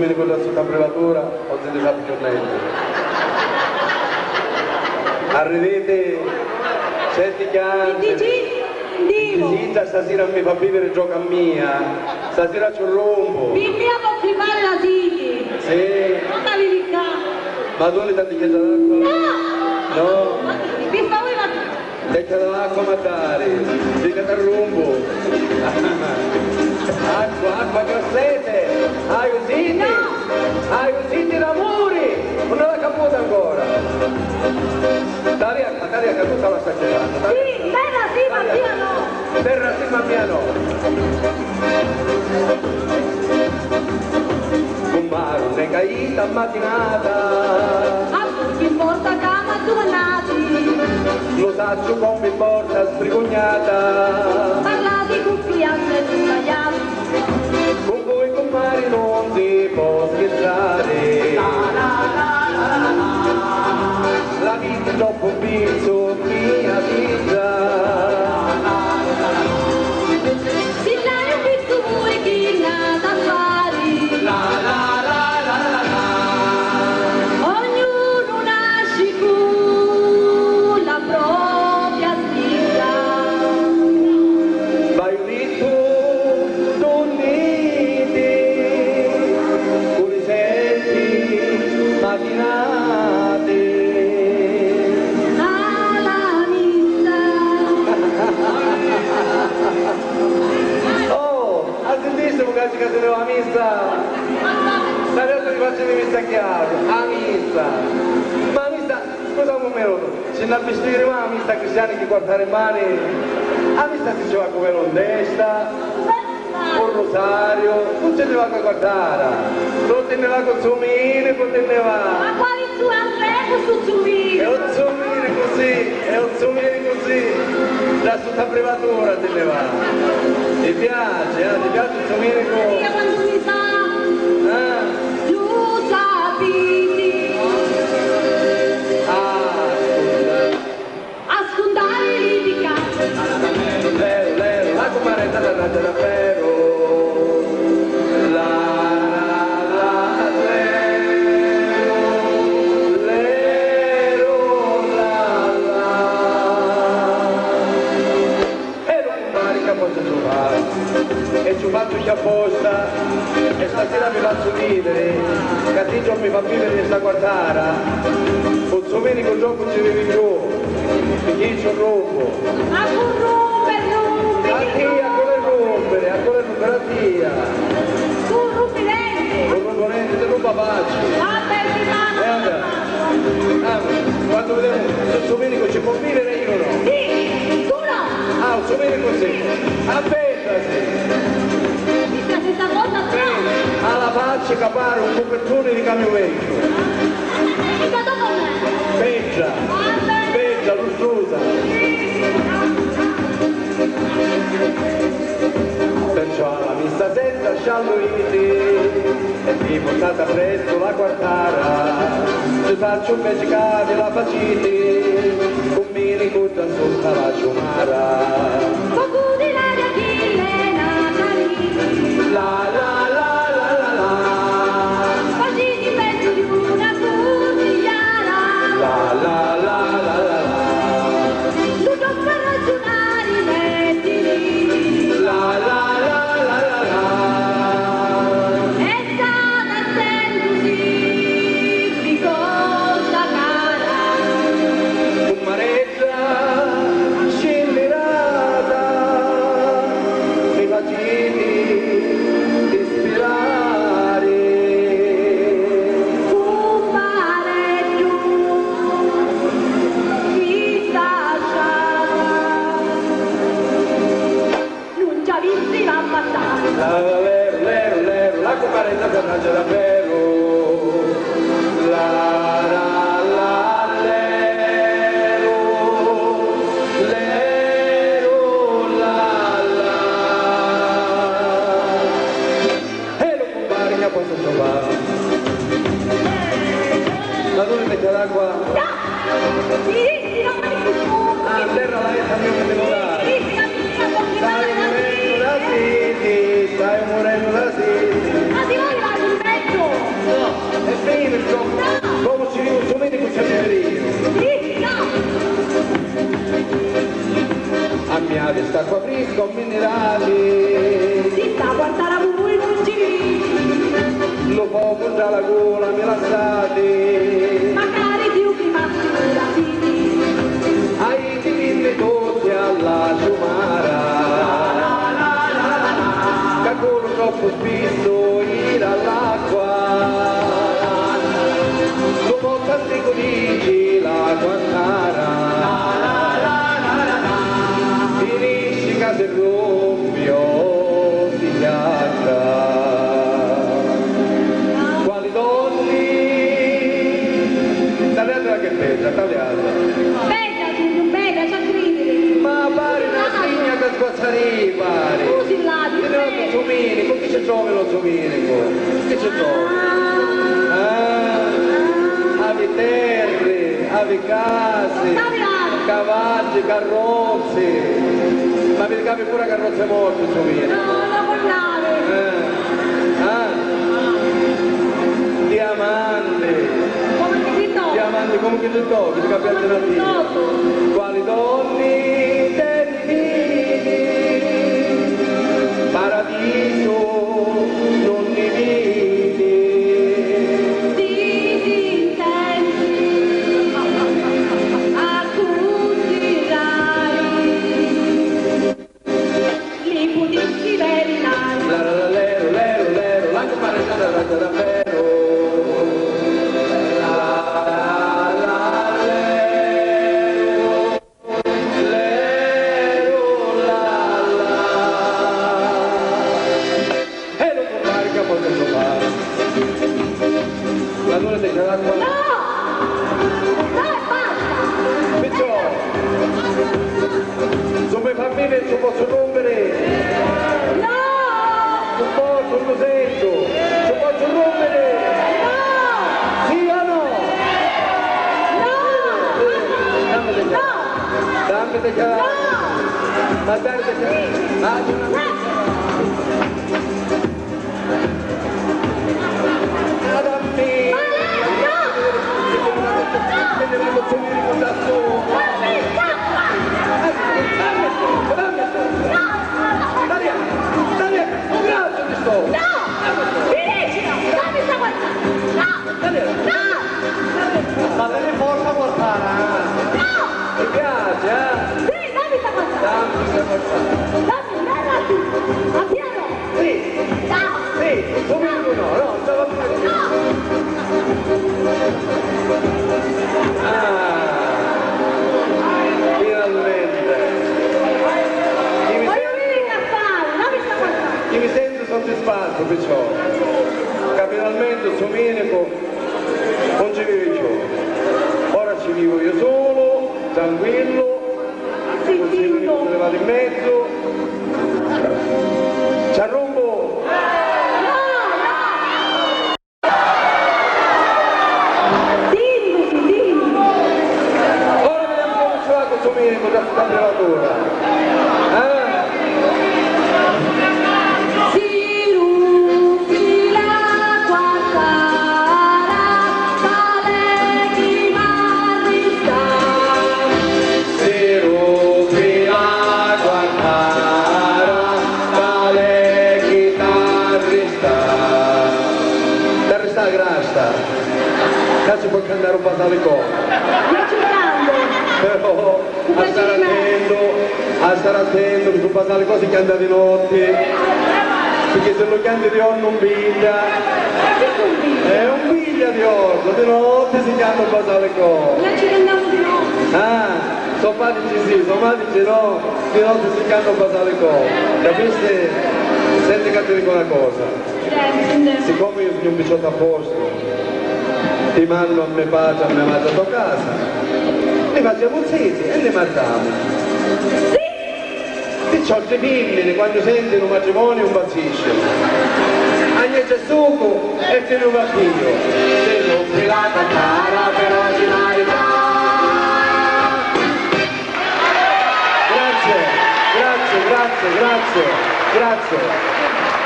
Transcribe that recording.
viene con la sua privatura, oggi ne fa più niente. Arredete, certi canti. Zita, stasera mi fa vivere gioca mia, stasera ci rompo. Dimmi a motivare la Siti. Sì. Non la verità. Ma tu ne tanti chiesa d'acqua? No. No. Mi fa voi la... Tecca dall'acqua matare, dica dal rombo. Acqua grassete, hai usiti? No. Hai usiti l'amore, non l'ha caputa ancora. Daria che tutta la sta cercando. Sì, terra sì, ma mia no. Terra sì, ma mia no. Con mare ne caita mattinata. A tutti in porta cama tornati. Lo saccio come in porta sprigognata. Parlati con fianze sbagliate. Con voi con mare non si può scherzare. La vita dopo un pizzo mia vita. Si l'hai un pizzo vuoi che nada fare. Ognuno nasce con la propria vita. Vai unito, dormite, con i senti mattinate. Alla missa. Oh, attentissimo che ci teneva a missa. Adesso vi faccio le messa chiaro, a missa. Ma a missa, scusa un minuto, se non vestire ma a missa cristiani che guardare male, a missa si va come rondesta, con rosario, non ce ne va a guardare, non te ne va con zumine, non te ne va. Ma quali tu andremo su Zumino? È un zumine così, la sua privatura te ne va. Ti piace il zumine con... Io quando mi sa, Ah, tu sapiti, a scondare litigate. lero, la comaretta da raggio davvero. E ci faccio già apposta e stasera mi faccio ridere, Catigio mi fa vivere questa guardara, con Domenico gioco ci vivi giù, e chi ci rompo. Ma con rompe, A chi a come rompere, a tia. con rumpirente. Con romponente, te non papacci. Vabbè, di mano. Quando vediamo se Domenico ci può vivere io no. Sì, tu no. Ah, un Domenico sì. Aspettasi. Mi piace questa cosa no. Alla faccia capare un copertone di camion vecchio. E mica dopo me. Peggia, peggia, lussusa. Perciò alla vista senza scialluiti e ti portata presto la quartara, ci faccio un pescare la faciti, con mini cutta sotto la ciumara. Poco di l'aria chi le natali. La la la la la la. Quasi di mezzo di una conigliara. La la la la la la. Tutto per ragionare i mettili. La la la la la la. E stata attenti di cosa cara. Umareggia scenderata, mi faciti ispirare. Un pareggio di stasciata. Non già visti la battaglia. Lero, la comaretta tornaggio davvero. La la la lero, la la. E lo compare che posso trovare. Ma dove mette l'acqua? Sì, non mi ricordo. A terra la retta mia che devo dare. Stai morendo da siti. Ma ti voglio il pezzo! con minerali, Si sta a guardare a voi non ci lo fuoco già la gola mi lasciati, magari più che massimi ai divini tutti alla ciumara, che corro troppo spesso ir all'acqua, dopo tanti codici la guantara, finisci casa e rompio si pianta. Quali donne? Tagliatela che pezza, tagliata. Bella, c'ha credere. Ma pare una signa che sguazzari, pare. Scusi là, di Che lo zominico, chi ci trova lo zominico? Che ci trova? Avi terre, avi case, cavalli, carrozze. Ma vi capi pure carrozze morte, zominico. No, la guardare. Diamanti. Come ti do? Diamanti come che ti tocchi, ti capi alternativi. Quali donne delfini, paradiso non ne vedi. Intenti a tutti li putisci verità. Lero, la compare da davvero. Allora ti c'è l'acqua? No! Dai, basta! Perciò, se mi fa bene ci posso rompere, No! non posso, lo sento, ci posso rompere, No! sì o no? No! Dammi te c'è l'acqua, ma dai te c'è l'acqua. Ma deve forza portare, mi piace, Sì, dammi sta cosa! dammi che portare. Dammi, a piano! Sì, No! sì, subito no, stava bene. Finalmente. Voglio venire a fare, dammi sta cosa! Io mi sento soddisfatto perciò. Che finalmente sono Domenico non ci vive più. Ora ci vivo io solo, tranquillo, così non me ne vado in mezzo. Ci arrombo! Ora vediamo come ce l'ha con Domenico da sta privatura. Si può cantare un basalico, però a stare attento che sul basalico si canta di notte, perché se lo canti di giorno non piglia, è un piglia di orlo, di notte si canta un basalico. Sono matici sì, sono matici no, di notte si canta un basalico, capisci? Senti che ti dico una cosa, siccome io sono un picciotto a posto, ti mando a me pace, a me mangia a tua casa, e facciamo zitti e ne mangiamo. Sì? C'ho i figli, quando sentono un matrimonio impazzisce. Agnese succo e fino un figlio. Se non ti la cantara per oggi la Grazie.